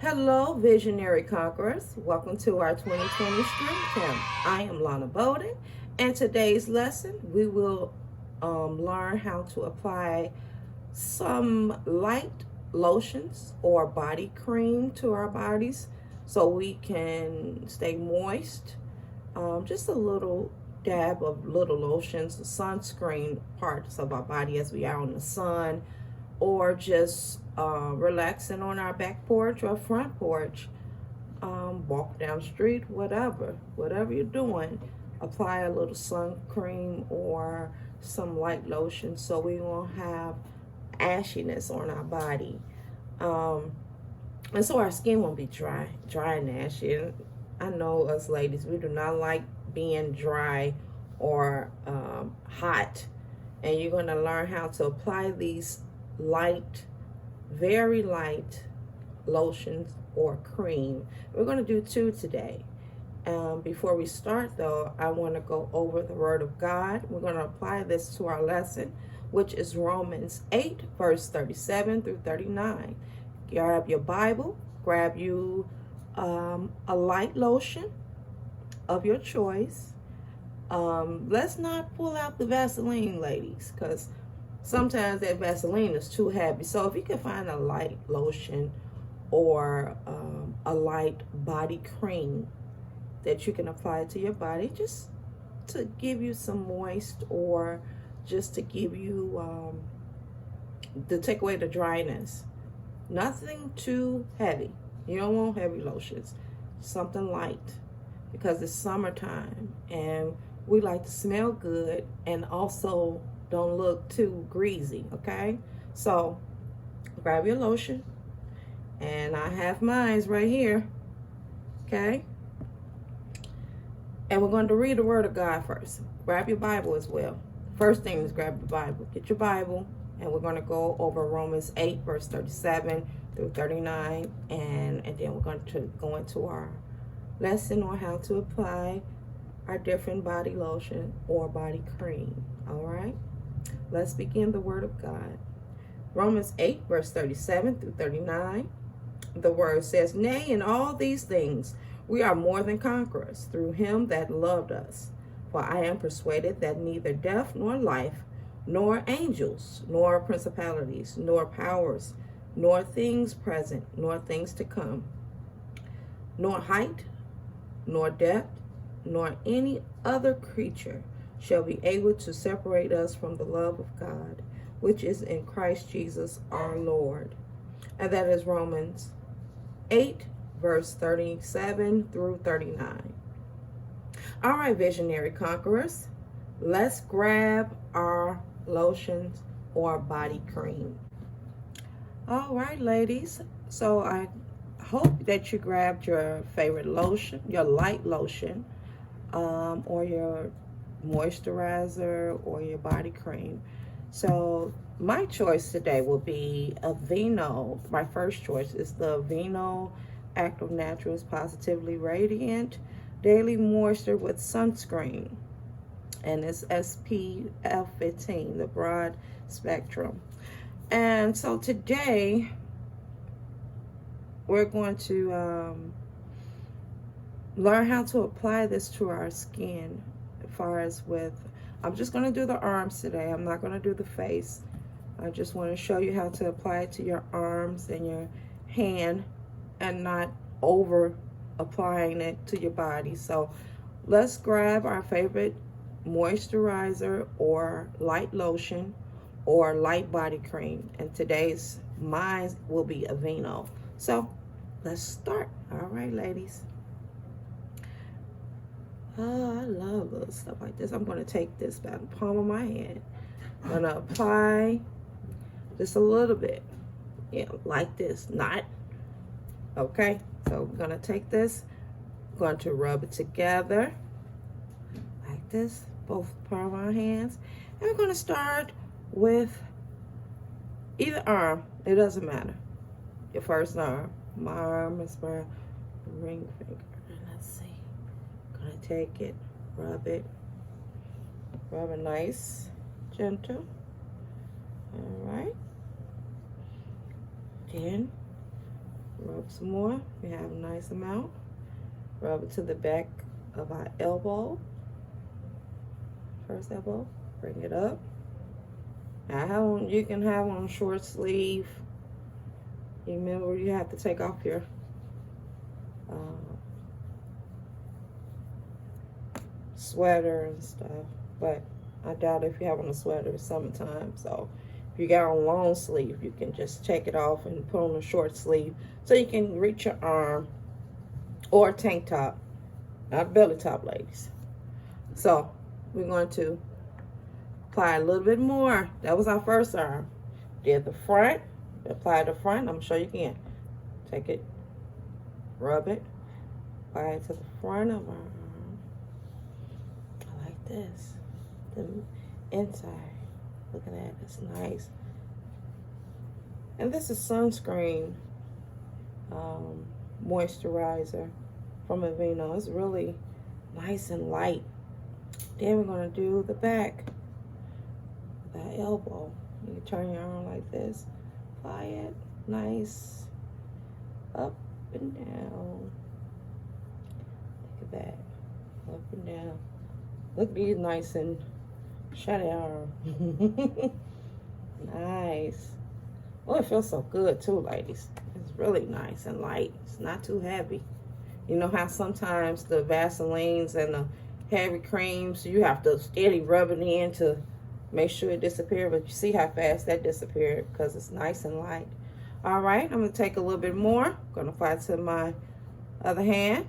Hello, visionary conquerors. Welcome to our 2020 Strength Camp. I am Lana Bolden, and today's lesson we will learn how to apply some light lotions or body cream to our bodies so we can stay moist. Just a little dab of little lotions, sunscreen parts of our body as we are in the sun, or just relaxing on our back porch or front porch, walk down the street, whatever you're doing, apply a little sun cream or some light lotion so we won't have ashiness on our body. And so our skin won't be dry and ashy. And I know us ladies, we do not like being dry or hot. And you're going to learn how to apply these light, very light lotions or cream. We're going to do two today. Before we start though, I want to go over the Word of God. We're going to apply this to our lesson, which is Romans 8 verse 37 through 39. Grab your Bible, grab you a light lotion of your choice. Let's not pull out the Vaseline, ladies, because sometimes that Vaseline is too heavy. So if you can find a light lotion or a light body cream that you can apply to your body, just to give you some moist, or just to give you to take away the dryness. Nothing too heavy. You don't want heavy lotions. Something light, because it's summertime and we like to smell good and also don't look too greasy, okay? So grab your lotion, and I have mine right here, okay? And we're going to read the Word of God first. Grab your Bible as well. First thing is grab your Bible. Get your Bible, and we're going to go over Romans 8 verse 37 through 39, and then we're going to go into our lesson on how to apply our different body lotion or body cream. All right, let's begin the Word of God. Romans 8 verse 37 through 39. The Word says, "Nay, in all these things we are more than conquerors through him that loved us. For I am persuaded that neither death nor life, nor angels, nor principalities, nor powers, nor things present, nor things to come, nor height, nor depth, nor any other creature shall be able to separate us from the love of God, which is in Christ Jesus our Lord." And that is Romans 8, verse 37 through 39. All right, visionary conquerors, let's grab our lotions or body cream. All right, ladies. So I hope that you grabbed your favorite lotion, your light lotion, or your moisturizer or your body cream. So my choice today will be a Vino. My first choice is the Vino Active Naturals Positively Radiant Daily Moisture with Sunscreen, and it's SPF 15, the broad spectrum. And so today we're going to learn how to apply this to our skin. As far as with, I'm just going to do the arms today. I'm not going to do the face. I just want to show you how to apply it to your arms and your hand, and not over applying it to your body. So let's grab our favorite moisturizer or light lotion or light body cream, and today's mine will be a Vino. So let's start. All right, ladies. Oh, I love little stuff like this. I'm going to take this by the palm of my hand. I'm going to apply just a little bit, like this, not okay. So we're going to take this, going to rub it together like this, both palm of our hands, and we're going to start with either arm. It doesn't matter. Your first arm. My arm is my ring finger. And let's see. I'm going to take it, rub it nice, gentle. All right. Then Rub some more. We have a nice amount. Rub it to the back of our elbow. First elbow. Bring it up. Now, you can have on short sleeve. You remember you have to take off your sweater and stuff, but I doubt if you have on a sweater, it's summertime. So if you got on long sleeve, you can just take it off and put on a short sleeve so you can reach your arm, or a tank top, not belly top, ladies. So we're going to apply a little bit more. That was our first arm. Did the front, apply the front. I'm gonna show you again. Take it, rub it, apply it to the front of our arm. I like this. The inside. Look at that. It's nice. And this is sunscreen moisturizer from Aveeno. It's really nice and light. Then we're gonna do the back. That elbow. You can turn your arm like this. Apply it. Nice. Up and down. Look at that. Up and down. Look at these nice and shut arm. Nice. Oh, it feels so good too, ladies. It's really nice and light. It's not too heavy. You know how sometimes the Vaselines and the heavy creams, you have to steady rub it in to make sure it disappears, but you see how fast that disappeared because it's nice and light. All right, I'm going to take a little bit more. I'm going to apply it to my other hand.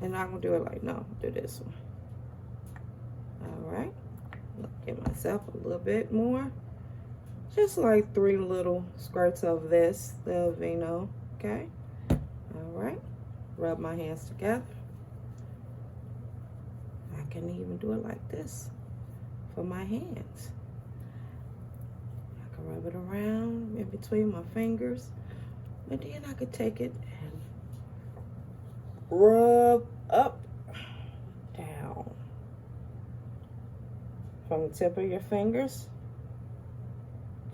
And I'm going to do it like, no, do this one. All right, give myself a little bit more. Just like 3 little squirts of this, the Aveeno, okay? All right, rub my hands together. I can even do it like this for my hands. I can rub it around in between my fingers, and then I could take it and rub up, down, from the tip of your fingers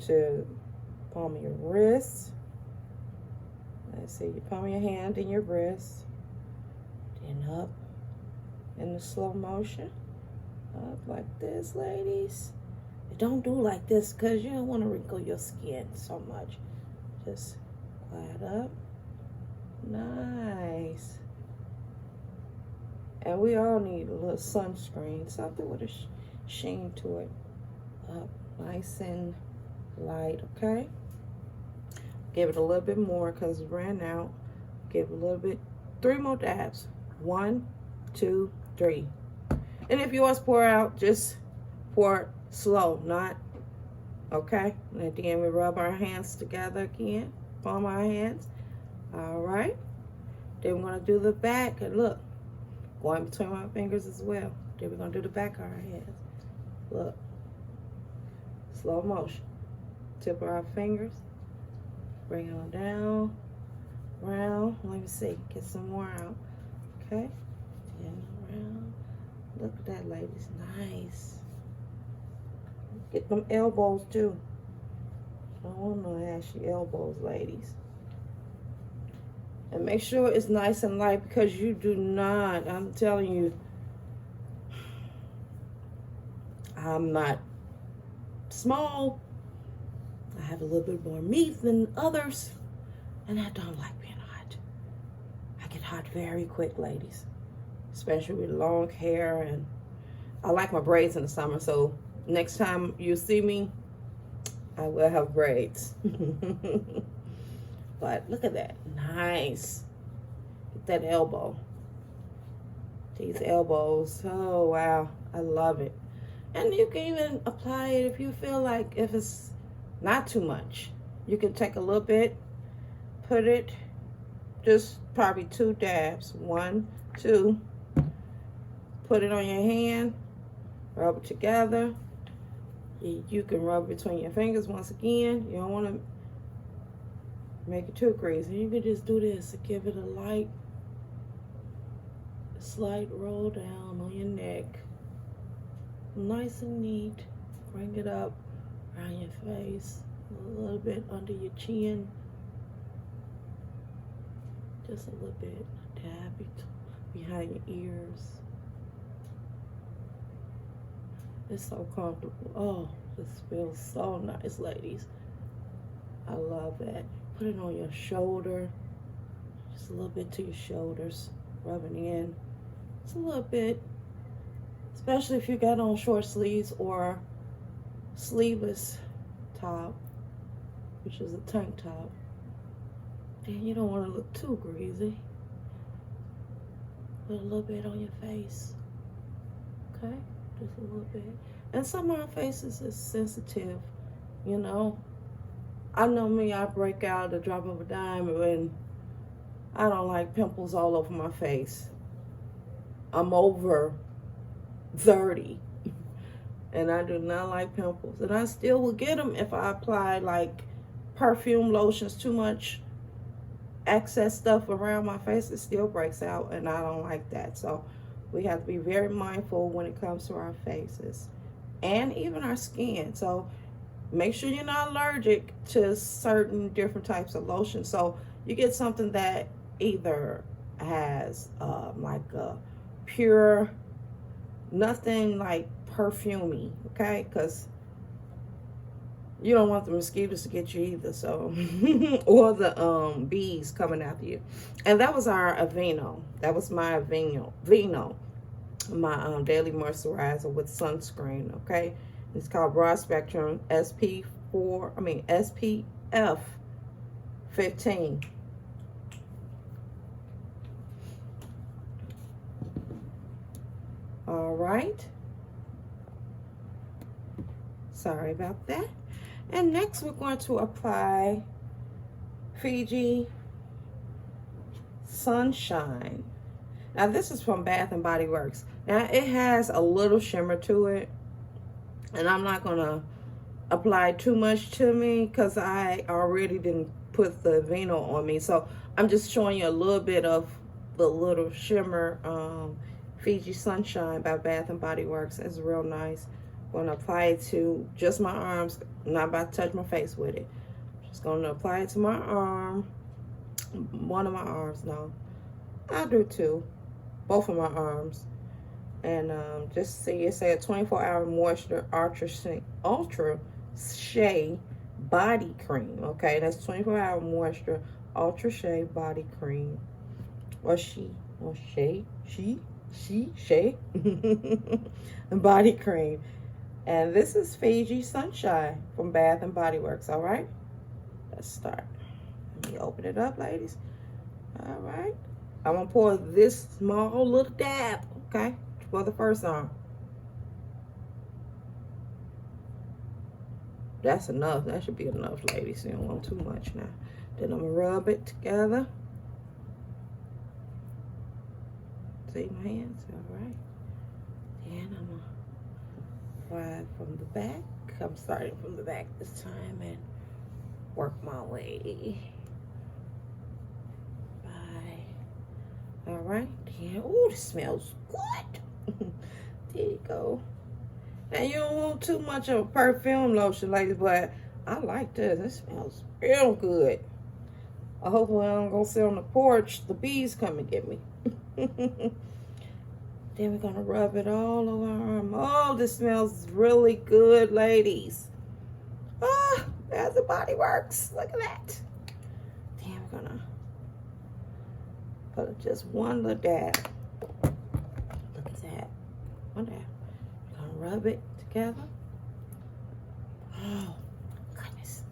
to palm of your wrist. Let's see, you palm your hand in your wrist, then up in the slow motion. Up like this, ladies. Don't do like this because you don't want to wrinkle your skin so much. Just glide up. Nice. And we all need a little sunscreen, something with a sheen to it. Up nice and light, okay? Give it a little bit more because it ran out. Give it a little bit. 3 more dabs. 1, 2, 3. And if yours pour out, just pour it slow, not, okay? And at the end, we rub our hands together again, palm our hands. All right. Then we're going to do the back. And look, going between my fingers as well. Then we're going to do the back of our hands. Look. Slow motion. Tip of our fingers. Bring it on down. Round. Let me see. Get some more out. Okay. Then around. Look at that, ladies. Nice. Get them elbows, too. I don't want no ashy elbows, ladies. And make sure it's nice and light because you do not, I'm telling you, I'm not small. I have a little bit more meat than others. And I don't like being hot. I get hot very quick, ladies. Especially with long hair, and I like my braids in the summer, so next time you see me, I will have braids. But look at that, nice. Get that elbow. These elbows, oh wow, I love it. And you can even apply it if you feel like, if it's not too much. You can take a little bit, put it, just probably 2 dabs, 1, 2. Put it on your hand, rub it together. You can rub between your fingers once again. You don't want to make it too crazy. You can just do this to give it a light, slight roll down on your neck. Nice and neat. Bring it up around your face, a little bit under your chin. Just a little bit. Dab it behind your ears. It's so comfortable. Oh, this feels so nice, ladies. I love that. Put it on your shoulder. Just a little bit to your shoulders. Rubbing in. Just a little bit. Especially if you got on short sleeves or sleeveless top, which is a tank top. And you don't want to look too greasy. Put a little bit on your face. Okay? Just a little bit. And some of our faces is sensitive, you know. I know me, I break out at the drop of a dime, and I don't like pimples all over my face. I'm over 30, and I do not like pimples. And I still will get them if I apply like perfume, lotions, too much excess stuff around my face. It still breaks out, and I don't like that. So we have to be very mindful when it comes to our faces and even our skin. So make sure you're not allergic to certain different types of lotion. So you get something that either has like a pure, nothing like perfumey, okay? Because you don't want the mosquitoes to get you either, so or the bees coming after you. And that was our Aveeno. That was my Aveeno, my daily moisturizer with sunscreen, okay? It's called Broad Spectrum SPF 15. All right. Sorry about that. And next we're going to apply Fiji Sunshine. Now this is from Bath and Body Works. Now it has a little shimmer to it, and I'm not gonna apply too much to me because I already didn't put the Aveeno on me. So I'm just showing you a little bit of the little shimmer. Fiji Sunshine by Bath and Body Works. It's real nice. I'm gonna apply it to just my arms. I'm not about to touch my face with it. Just gonna apply it to my arm. One of my arms, no. I'll do two. Both of my arms. And just see, it said 24-hour moisture ultra shea body cream. Okay, that's 24-hour moisture ultra shea body cream. Or shea body cream. And this is Fiji Sunshine from Bath and Body Works. All right, let's start. Let me open it up, ladies. All right, I'm gonna pour this small little dab, okay, for the first arm. That's enough. That should be enough, ladies. You don't want too much now. Then I'm gonna rub it together. See my hands? All right. Then I'm gonna apply it from the back. I'm starting from the back this time and work my way. Bye. All right. Yeah. Oh, this smells good. There you go. Now you don't want too much of a perfume lotion, ladies, but I like this. It smells real good. I hope when I'm gonna sit on the porch, the bees come and get me. Then we're gonna rub it all over our arm. Oh, this smells really good, ladies. Ah, Bath and Body Works. Look at that. Then we're gonna put just one little dab. Look at that. One dab. We're gonna rub it together. Oh, goodness.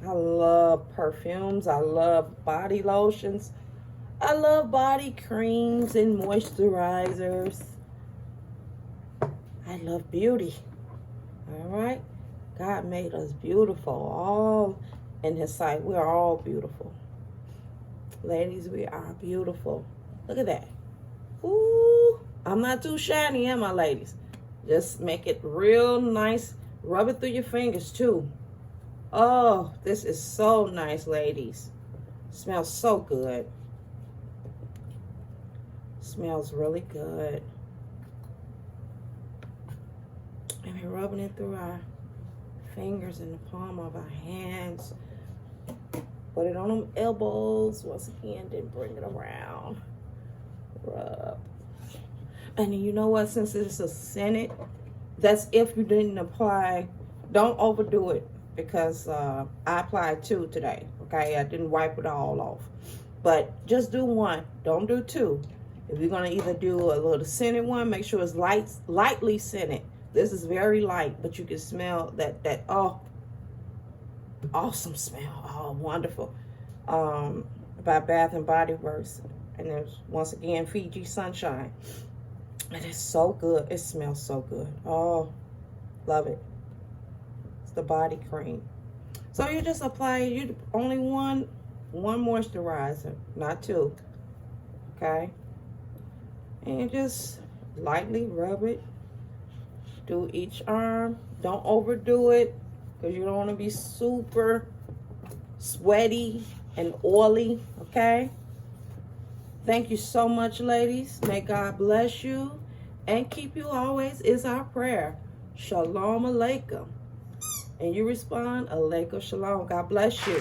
I love perfumes. I love body lotions. I love body creams and moisturizers. I love beauty. All right? God made us beautiful, all in His sight. We are all beautiful. Ladies, we are beautiful. Look at that. Ooh, I'm not too shiny, am I, ladies? Just make it real nice. Rub it through your fingers, too. Oh, this is so nice, ladies. Smells so good. Smells really good. And we're rubbing it through our fingers and the palm of our hands. Put it on them elbows. Once again, then bring it around. Rub. And then you know what? Since it's a scented, that's if you didn't apply. Don't overdo it, because I applied 2 today. Okay, I didn't wipe it all off. But just do 1. Don't do 2. If you're going to either do a little scented one, make sure it's lightly scented. This is very light, but you can smell that oh, awesome smell. Oh, wonderful. By Bath and Body Works. And there's, once again, Fiji Sunshine. And it's so good. It smells so good. Oh, love it. It's the body cream. So you just apply only one moisturizer, not 2. Okay? And you just lightly rub it. Do each arm. Don't overdo it, because you don't want to be super sweaty and oily. Okay? Thank you so much, ladies. May God bless you and keep you always is our prayer. Shalom Aleichem. And you respond, Aleichem Shalom. God bless you.